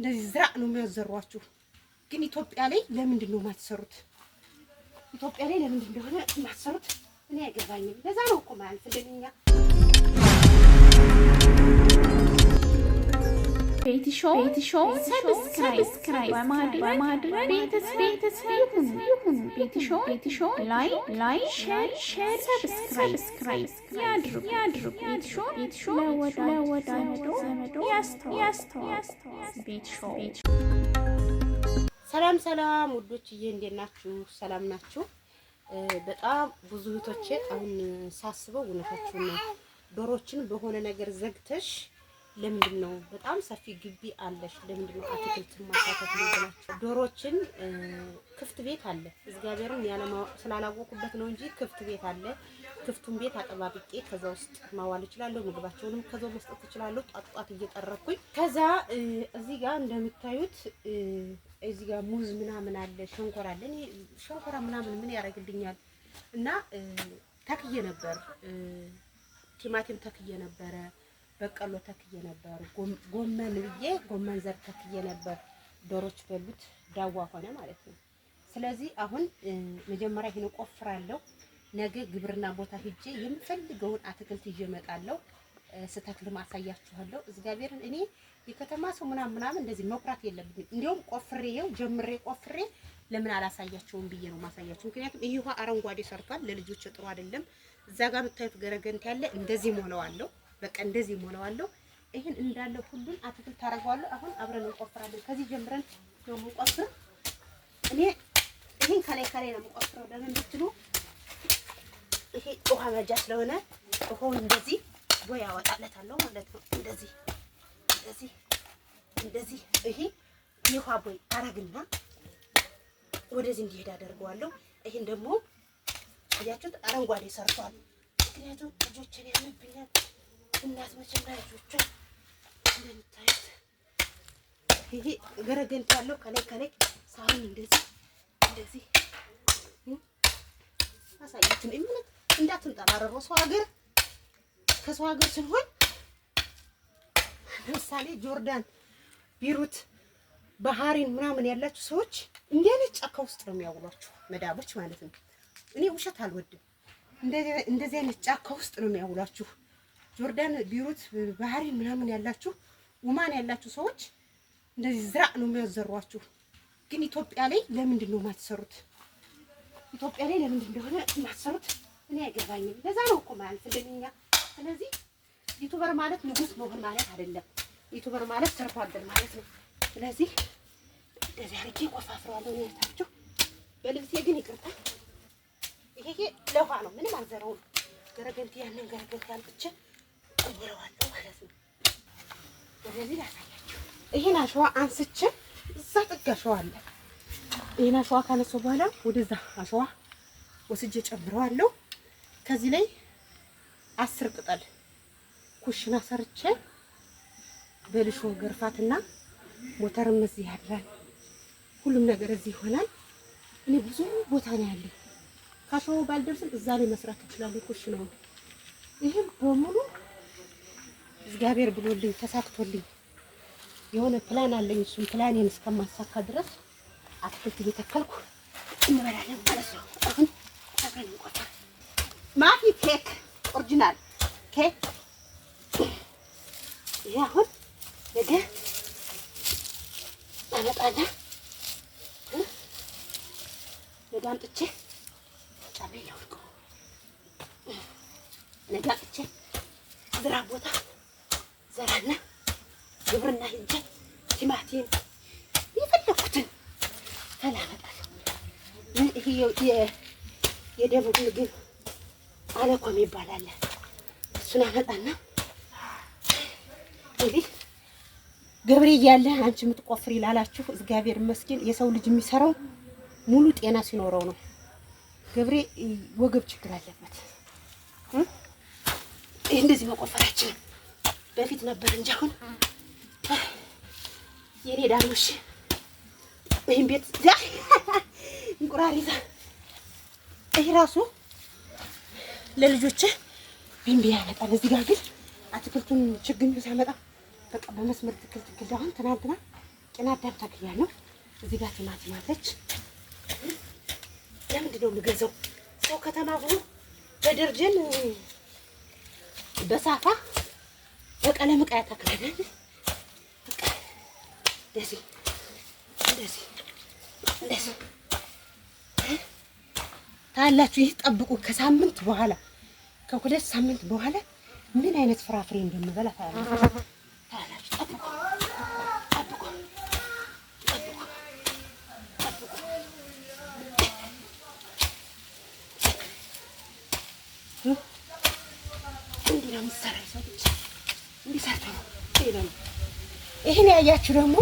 እንደዚህ ዝራዕ ነው የሚያዘሯችሁ። ግን ኢትዮጵያ ላይ ለምንድን ነው የማትሰሩት? ኢትዮጵያ ላይ ለምንድን እንደሆነ የማትሰሩት እኔ አይገባኝም። ለዛ ነው እኮ ማለት እንደኛ ቤቲሾው ሰብስክራይብ በማድረግ ቤተሰብ ይሁኑ። ቤቲሾው ላይክ ሼር ሰብስክራይብ ያድርጉ። ቤቲሾው ለወዳጆ ያስተዋውቁ። ቤቲሾው ሰላም ውዶችዬ፣ እንዴት ናችሁ? ሰላም ናችሁ? በጣም ብዙ እህቶቼ አሁን ሳስበው እውነታችሁን ነው። ዶሮችን በሆነ ነገር ዘግተሽ ለምንድን ነው በጣም ሰፊ ግቢ አለሽ? ለምንድን ነው አትክልት ማሳተፍ ነው? ዶሮችን ክፍት ቤት አለ። እግዚአብሔርን ስላላወቁበት ነው እንጂ ክፍት ቤት አለ። ክፍቱን ቤት አጠባብቄ ከዛ ውስጥ ማዋል እችላለሁ። ምግባቸውንም ከዛው መስጠት እችላለሁ። ጧጧት እየጠረኩኝ ከዛ እዚህ ጋር እንደምታዩት እዚህ ጋር ሙዝ ምናምን አለ፣ ሸንኮራ አለ። እኔ ሸንኮራ ምናምን ምን ያደርግልኛል? እና ተክዬ ነበር፣ ቲማቲም ተክዬ ነበረ፣ በቀሎ ተክዬ ነበር፣ ጎመን ብዬ ጎመን ዘር ተክዬ ነበር። ዶሮች በሉት፣ ዳዋ ሆነ ማለት ነው። ስለዚህ አሁን መጀመሪያ ይሄን ቆፍራለሁ። ነገ ግብርና ቦታ ሄጄ የምፈልገውን አትክልት ይዤ እመጣለሁ። ስተክልም አሳያችኋለሁ። እግዚአብሔርን እኔ የከተማ ሰው ምናምን እንደዚህ መኩራት የለብኝም። እንዲያውም ቆፍሬው ጀምሬ ቆፍሬ ለምን አላሳያቸውም ብዬ ነው ማሳያቸው። ምክንያቱም ይሄ ውሃ አረንጓዴ ሰርቷል፣ ለልጆች ጥሩ አይደለም። እዛ ጋር የምታዩት ገረገንት ያለ እንደዚህ ሞላዋለሁ። በቃ እንደዚህ ሞላዋለሁ። ይሄን እንዳለ ሁሉን አትክልት ታረጋዋለሁ። አሁን አብረን እንቆፍራለን። ከዚህ ጀምረን ነው የምንቆፍረው። እኔ ይሄን ከላይ ነው የምቆፍረው። ለምን ብትሉ ይሄ ውሃ መጃ ስለሆነ ውሃውን እንደዚህ ቦይ ያወጣለታለሁ ማለት ነው። እንደዚህ ይሄ የውሃ ቦይ አረግና ወደዚህ እንዲሄድ አደርገዋለሁ። ይሄን ደግሞ አያችሁት አረንጓዴ ሰርቷል። ምክንያቱም ልጆችን ያምብኛል። እናት መቼም ልጆቿ እንደምታዩት ይሄ ገረገንት ያለው ከላይ ሳህን እንደዚህ አሳያችሁን። እምነት እንዳትንጠራረሩ ሰው ሀገር ከሰው ሀገር ስንሆን ለምሳሌ ጆርዳን፣ ቢሩት፣ ባህሪን ምናምን ያላችሁ ሰዎች እንደዚህ ጫካ ውስጥ ነው የሚያውሏችሁ መዳቦች ማለት ነው። እኔ ውሸት አልወድም። እንደዚህ አይነት ጫካ ውስጥ ነው የሚያውሏችሁ። ጆርዳን፣ ቢሩት፣ ባህሪን ምናምን ያላችሁ ውማን ያላችሁ ሰዎች እንደዚህ ዝራዕ ነው የሚያዘሯችሁ። ግን ኢትዮጵያ ላይ ለምንድን ነው የማትሰሩት? ኢትዮጵያ ላይ ለምንድን እንደሆነ የማትሰሩት እኔ አይገባኝም። ለዛ ነው እኮ ማለት እንደኛ። ስለዚህ ዩቲዩበር ማለት ንጉስ መሆን ማለት አይደለም። ዩቲዩበር ማለት ሰርቶ አደር ማለት ነው። ስለዚህ እንደዚህ አድርጌ ቆፋፍረዋለሁ ነው የታችሁ። በልብሴ ግን ይቅርታ፣ ይሄ ለውሃ ነው፣ ምንም አልዘረውም። ገረገንት ያንን ገረገንት አልጥቼ እሞላዋለሁ ማለት ነው። ወደዚህ ላሳያችሁ። ይሄን አሸዋ አንስቼ እዛ ጥግ አሸዋ አለ። ይሄን አሸዋ ካነሳሁ በኋላ ወደዛ አሸዋ ወስጄ ጨምረዋለሁ። ከዚህ ላይ 10 ቅጠል ኩሽና ሰርቼ በልሾ ገርፋትና ሞተርም እዚህ ያድራል። ሁሉም ነገር እዚህ ይሆናል። እኔ ብዙ ቦታ ነው ያለው። ካሸዋው ባልደርስም እዛ ላይ መስራት እችላለሁ ኩሽናው። ይሄም በሙሉ እግዚአብሔር ብሎልኝ ተሳክቶልኝ የሆነ ፕላን አለኝ። እሱም ፕላኔን እስከማሳካ ድረስ አትክልት እየተከልኩ እንበላለን ማለት ነው። አሁን አብረን እንቆጥር። ማፊ ኬክ ኦሪጂናል ኬክ ይሄ አሁን ነገ አመጣና ነገ አምጥቼ ጫሜ ላውልቆ ነገ አምጥቼ ዝራ ቦታ ዘራና ግብርና ሂጄ ቲማቲም የፈለኩትን ተላመጣለሁ። ይሄ የደቡብ ምግብ አለኮም ይባላል። እሱን አመጣና እንግዲህ ገብሬ እያለ አንቺ የምትቆፍሪ ላላችሁ እግዚአብሔር ይመስገን። የሰው ልጅ የሚሰራው ሙሉ ጤና ሲኖረው ነው። ገብሬ ወገብ ችግር አለበት። እንደዚህ መቆፈራችን በፊት ነበር እንጂ አሁን የኔ ዳኖሽ ይሄን ቤት እንቁራሪታ ይሄ ራሱ ለልጆቼ ቢንቢ ያመጣል። እዚህ ጋር ግን አትክልቱን ችግኝ ሳመጣ በቃ በመስመር ትክክል አሁን ትናንትና ጤና አዳም ተክያለሁ። እዚህ ጋር ቲማቲም አለች። ለምንድን ነው የምገዛው? ሰው ከተማ ሆኖ በደርጀን በሳፋ በቀለም ዕቃ ያተክላል። እንደዚህ ታላችሁ። ይህ ጠብቁ። ከሳምንት በኋላ ከ2 ሳምንት በኋላ ምን አይነት ፍራፍሬ እንደምበላ ታላችሁ። ጠብቁ። እንዲህ ነው የምትሰራው። ሰዎች እንዲህ ሰርተው ነው። ይሄን ያያችሁ ደግሞ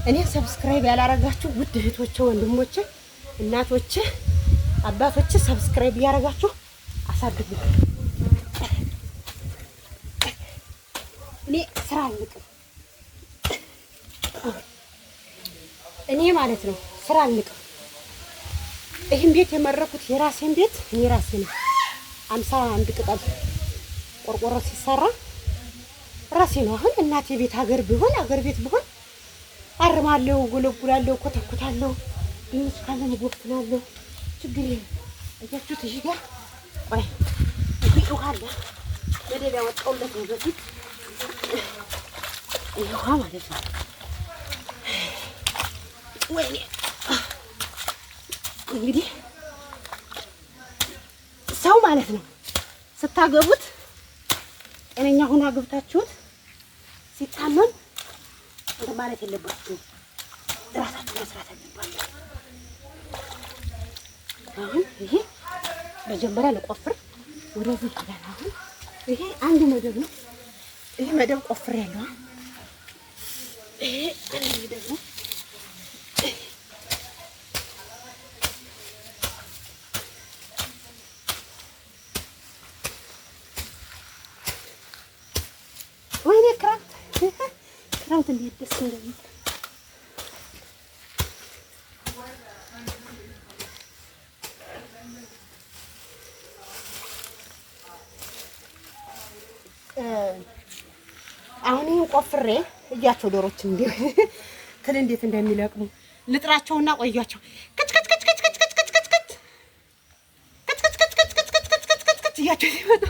እኔን ሰብስክራይብ ያላረጋችሁ ውድ እህቶቼ፣ ወንድሞቼ፣ እናቶቼ፣ አባቶቼ ሰብስክራይብ እያረጋችሁ አሳድጉ። እኔ ስራ አልንቅም። እኔ ማለት ነው ስራ አልንቅም። ይህን ቤት የመረኩት የራሴን ቤት እኔ ራሴ ነው። 51 ቅጠል ቆርቆሮ ሲሰራ ራሴ ነው። አሁን እናቴ ቤት ሀገር ቤት ቢሆን አርማለሁ፣ ጎለጉላለሁ፣ ኮተኩታለሁ፣ ድንች ካለን ጎፍናለሁ። ችግር የለም። እያችሁት እዚህ ጋር ቆይ እዚህ ውሃ አለ። መደብ ያወጣሁለት ነው በፊት ውሃ ማለት ነው። ወይኔ እንግዲህ ሰው ማለት ነው ስታገቡት ጤነኛ ሆኖ አግብታችሁት ሲታመም እንትን ማለት የለባችሁም። እራሳችሁ መስራት አለባችሁ። አሁን ይሄ መጀመሪያ ልቆፍር ወደዚህ ይላል። አሁን ይሄ አንዱ መደብ ነው። ይሄ መደብ ቆፍር ያለው ይሄ አንዱ መደብ ነው። ወይኔ ክረምት እንዴት ደስ እንደሚል አሁን ይሄን ቆፍሬ እያቸው ዶሮች እንዴት እንደሚለቅሙ ልጥራቸውና ቆያቸው እያቸው ሲመጡ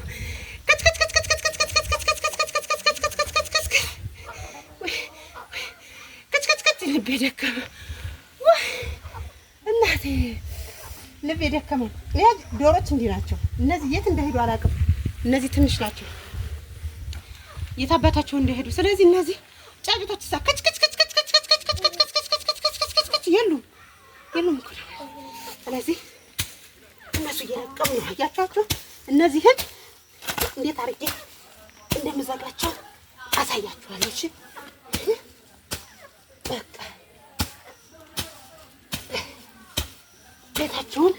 ልቤ ደከመ። እናቴ ልቤ ደከመ። ዶሮች እንዲህ ናቸው። እነዚህ የት እንደሄዱ አላውቅም። እነዚህ ትንሽ ናቸው። የት አባታቸው እንደሄዱ። ስለዚህ እነዚህ ጫጩቶች የሉም እኮ። ስለዚህ እነሱ እየለቀሙ ነው። አያችኋቸው? እነዚህን እንዴት አድርጌ እንደምዘጋቸው አሳያችኋለሁ። እሺ በቃ ቤታቸውን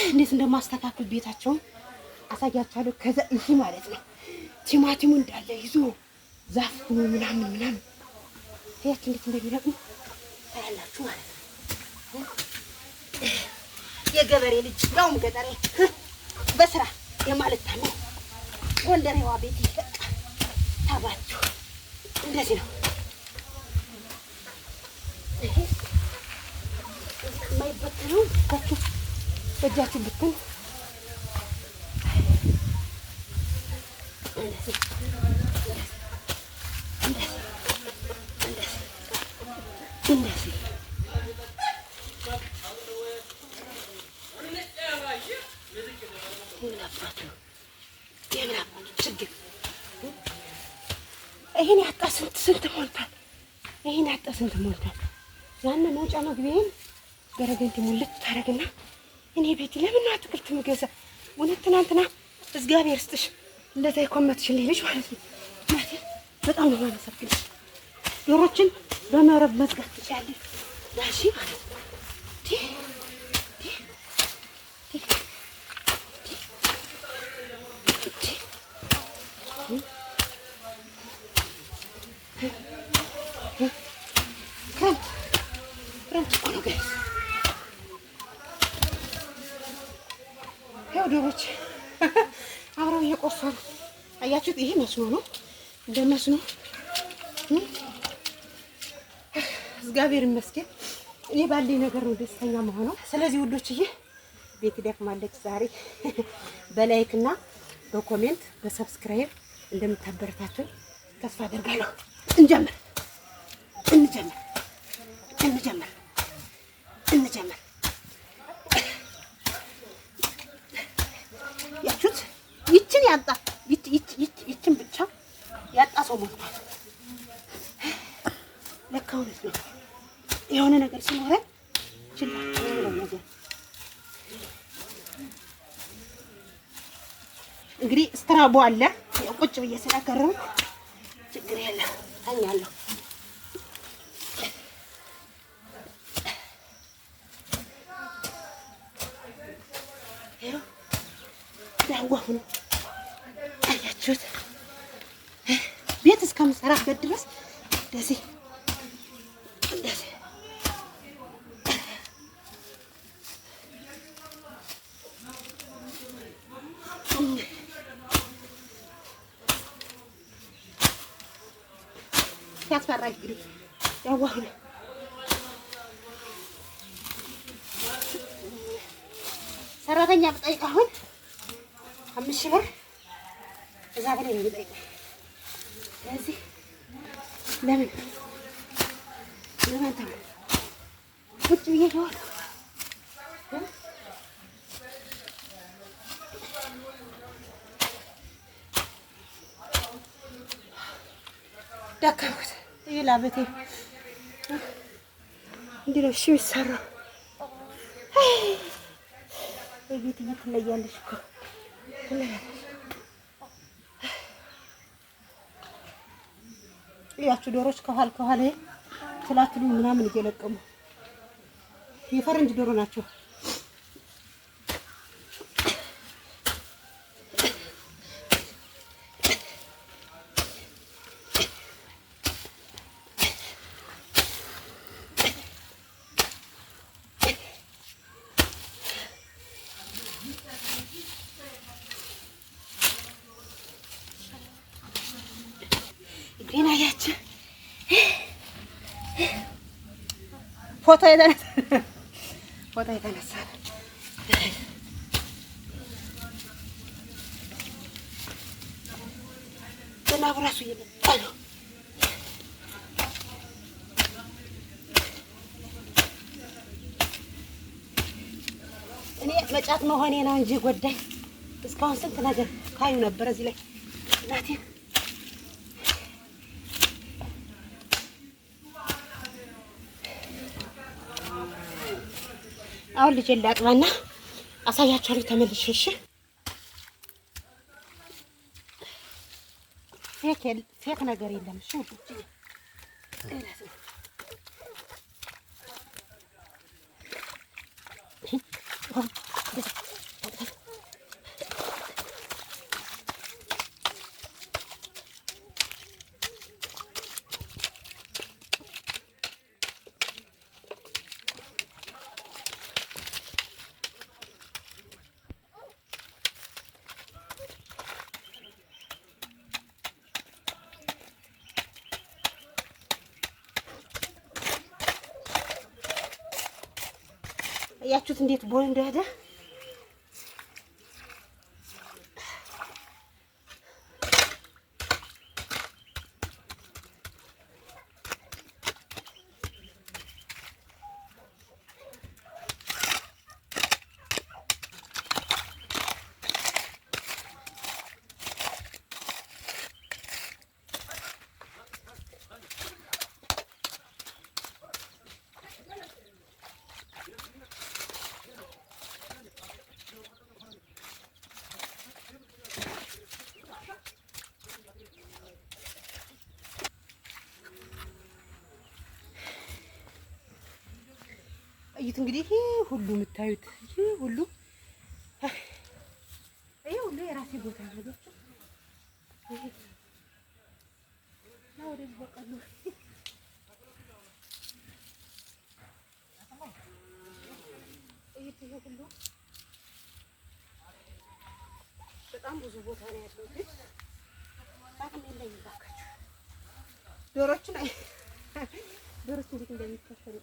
እንዴት እንደማስተካከል ቤታቸውን አሳያችኋለሁ። ከዛ ይሄ ማለት ነው ቲማቲሙ እንዳለ ይዞ ዛፍ ሆኖ ምናምን ታያችሁ እንዴት እንደሚለቅሙ ታያላችሁ ማለት ነው። የገበሬ ልጅ ያውም ገጠሬ በስራ የማልታመው ጎንደሬዋ ቤት ይፈቃ ታባችሁ እንደዚህ ነው። ይሄ የማይበተነው በእጃችሁ ብትን እንደዚህ ችግር ይሄን ያጣ ስንት ሞልቷል። ይሄን ያጣ ስንት ሞልቷል። ያንን መውጫ መግቢያዬን ገረገንቲ ሙልት ታደርግና እኔ ቤት ለምን አትክልት ምገዛ? እውነት ትናንትና እግዚአብሔር ይስጥሽ እንደዛ የኮመትሽልኝ ልጅ ማለት ነው። በጣም ነው የማመሰግነው። ዶሮችን በመረብ መዝጋት ትችያለሽ ዳሺ ማለት ነው። ያው ዶሮች አብረው እየቆፈሩ አያችሁት። ይሄ መስኖ ነው። እንደ መስኖ እግዚአብሔር ይመስገን እኔ ባለኝ ነገር ነው ደስተኛ መሆነው። ስለዚህ ውዶችዬ ቤት ደክማለች ዛሬ በላይክ እና በኮሜንት በሰብስክራይብ እንደምታበረታቱኝ ተስፋ አደርጋለሁ። እንጀምር እንጀምር እንጀምር እንጀምር። ያችሁት ይችን ያጣ ይችን ብቻ ያጣ ሰው ሞቷል። ለካ እውነት ነው የሆነ ነገር ሲኖረን ችላ ነገር እንግዲህ ስትራቦ አለ ቁጭ ብዬ ስላከረምኩ ችግር የለም ተኛለሁ። ዳዋሁ ነው አያችሁት? ቤት እስከምሰራበት ድረስ እንደዚህ እንደዚህ ያስፈራል። እንግዲህ ዳዋሁ ነው ሰራተኛ ብጠይቅ አሁን 5,000 ብር እዛ በላይ ነው የሚጠይቀው። ስለዚህ ለምን ቁጭ ብዬ ነው ደከምኩት። ይላበቴ እንዲህ ነው እሺ የሚሰራው። ቤት ትለያለሽ እኮ ትለያለሽ። ያችሁ ዶሮች ከኋላ ትላትሉ ምናምን እየለቀሙ የፈረንጅ ዶሮ ናቸው። ግን አያችሁ ፎቶ የተነሳ ዝናቡ እራሱ እየመጣ ነው። እኔ መጫት መሆኔ ነው እንጂ ጎዳኝ። እስካሁን ስንት ነገር ካዩ ነበር እዚህ ላይ እናቴ። አሁን ልጄን ላጥባና አሳያችኋለሁ ተመልሼ። እሺ ፌክ ነገር የለም። እሺ ያችሁት እንዴት ቦይ እንደሄደ እዩት። እንግዲህ ይሄ ሁሉ የምታዩት ይሄ ሁሉ የራሴ ቦታ ነው። ወደዚህ በቀሉ ይሄ ሁሉ በጣም ብዙ ቦታ ነው ያለው። ግን አቅም የለኝም እባካችሁ ዶሮችን ዶሮች እንዴት እንደሚከፈሉ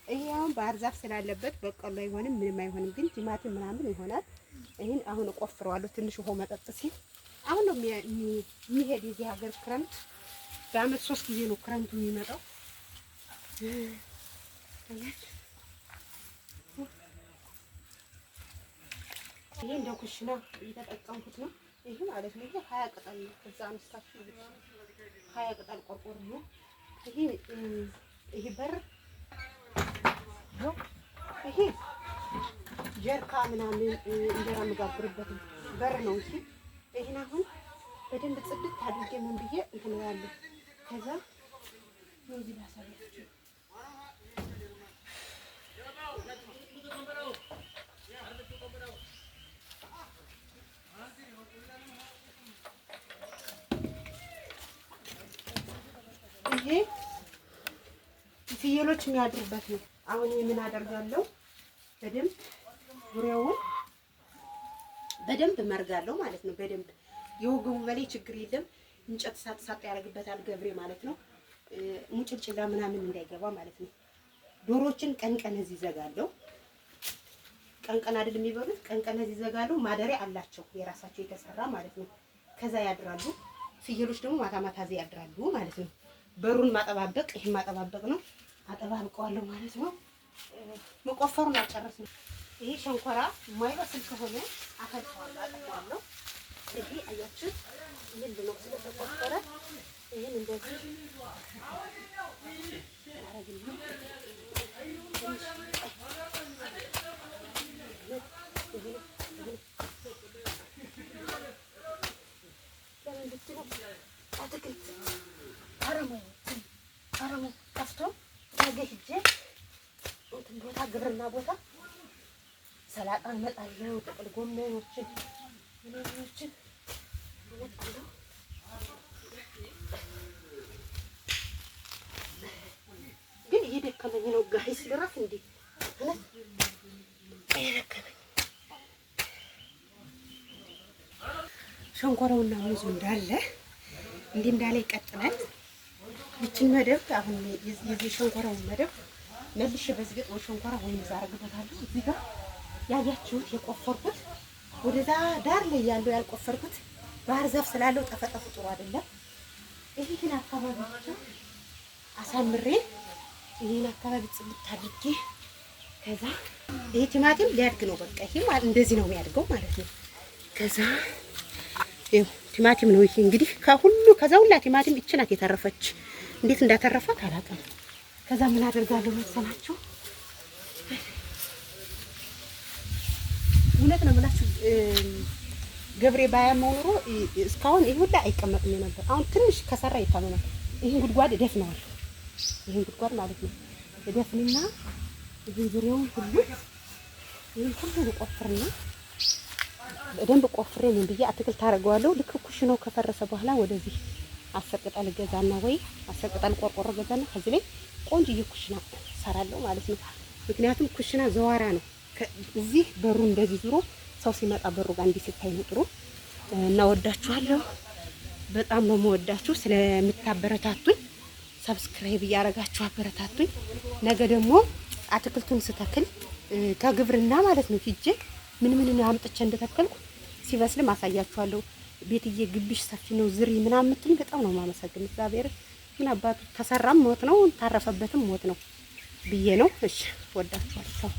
ይሄ አሁን ባህር ዛፍ ስላለበት በቀሎ አይሆንም፣ ምንም አይሆንም። ግን ቲማቲም ምናምን ይሆናል። ይሄን አሁን እቆፍረዋለሁ ትንሽ ውሃ መጠጥ ሲል። አሁን ነው የሚሄድ የዚህ ሀገር ክረምት። በአመት 3 ጊዜ ነው ክረምቱ የሚመጣው። ይሄ እንደ ኩሽና እየተጠቀምኩት ነው። ይሄ ማለት ነው 20 ቅጠል ነው። ከዛ አንስታችሁ 20 ቅጠል ቆርቆሮ ነው። ይሄ በር ነው። ይሄ ጀርካ ምናምን እንጀራ የምጋግርበት በር ነው እንጂ ይሄን አሁን በደንብ ጽድት አድርጌ ምን ብዬ እንትን ያለው ከዛ ነው ላሳያችሁ። ይሄ ፍየሎች የሚያድሩበት ነው። አሁን ምን አደርጋለሁ? በደንብ ዙሪያውን በደንብ መርጋለሁ ማለት ነው። በደንብ የወገቡ በላይ ችግር የለም። እንጨት ሳጥ ያደርግበታል ገብሬ ማለት ነው። ሙጭልጭላ ምናምን እንዳይገባ ማለት ነው። ዶሮችን ቀን እዚህ ዘጋለሁ። ቀን አይደል የሚበሉት? ቀን እዚህ ዘጋለሁ። ማደሪያ አላቸው የራሳቸው የተሰራ ማለት ነው። ከዛ ያድራሉ። ፍየሎች ደግሞ ማታ እዚህ ያድራሉ ማለት ነው። በሩን ማጠባበቅ ይሄን ማጠባበቅ ነው። አጠባብቀዋለሁ ማለት ነው። መቆፈሩን አልጨረስንም። ይሄ ሸንኮራ የማይበስል ከሆነ አፈልቀዋለሁ፣ አጠፋዋለሁ። ይሄ አያችሁ ምንድን ነው ስለተቆፈረ ይሄን እንደዚህ አረግና አረሙ ጠፍቶ ነገ ሂጄ እንትን ቦታ ግብርና ቦታ ሰላጣ እመጣለሁ። ጥቅል ጎመኖችን ምናምኖችን እመጣለሁ። ግን እየደከመኝ ነው ጋይስ። ልረፍ እንዴ እውነት እየደከመኝ። ሸንኮራውና ሙዙ እንዳለ እንዲህ እንዳለ ይቀጥላል። ይችን መደብ አሁን የዚህ ሸንኮራውን መደብ መልሼ በዝግጥ ወይ ሸንኮራ ወይም ዛረግበታለሁ። እዚህ ጋር ያያችሁት የቆፈርኩት ወደዛ ዳር ላይ ያለው ያልቆፈርኩት ባህር ዛፍ ስላለው ጠፈጠፉ ጥሩ አይደለም። ይሄ ግን አካባቢ ብቻ አሳምሬ ይሄን አካባቢ ጽድት አድርጌ ከዛ ይሄ ቲማቲም ሊያድግ ነው። በቃ ይሄ ማለት እንደዚህ ነው የሚያድገው ማለት ነው። ከዛ ይሄ ቲማቲም ነው። ይሄ እንግዲህ ከዛ ሁላ ቲማቲም እቺ ናት የተረፈች። እንዴት እንዳተረፋት አላውቅም። ከዛ ምን አደርጋለሁ መሰላችሁ? እውነት ነው የምላችሁ ገብሬ ባያመው ኖሮ እስካሁን ይሄ ሁላ አይቀመጥም ነበር። አሁን ትንሽ ከሰራ ይታመናል። ይሄን ጉድጓድ እደፍነዋለሁ። ይሄን ጉድጓድ ማለት ነው እደፍንና ይሄን ዙሪያውን ሁሉ ቆፍርና በደንብ ቆፍሬ ምን ብዬ አትክልት አደርገዋለሁ። ልክ ኩሽናው ከፈረሰ በኋላ ወደዚህ 10 ቅጠል ገዛና ወይ 10 ቅጠል ቆርቆሮ ገዛና ከዚህ ላይ ቆንጆ ኩሽና ሰራለሁ ማለት ነው። ምክንያቱም ኩሽና ዘዋራ ነው። እዚህ በሩ እንደዚህ ዙሮ ሰው ሲመጣ በሩ ጋር እንዲህ ሲታይ ነው ጥሩ። እና ወዳችኋለሁ። በጣም ነው የምወዳችሁ። ስለምታበረታቱኝ ሰብስክራይብ እያደረጋችሁ አበረታቱኝ። ነገ ደግሞ አትክልቱን ስተክል ከግብርና ማለት ነው ሂጄ ምን አምጥቼ እንደተከልኩ ሲበስልም አሳያችኋለሁ። ቤትዬ ግቢሽ ሰፊ ነው ዝሪ ምናምን የምትሉኝ በጣም ነው የማመሰግን። እግዚአብሔር ምን አባቱ ተሰራም ሞት ነው ታረፈበትም ሞት ነው ብዬ ነው። እሺ ወዳችኋለሁ።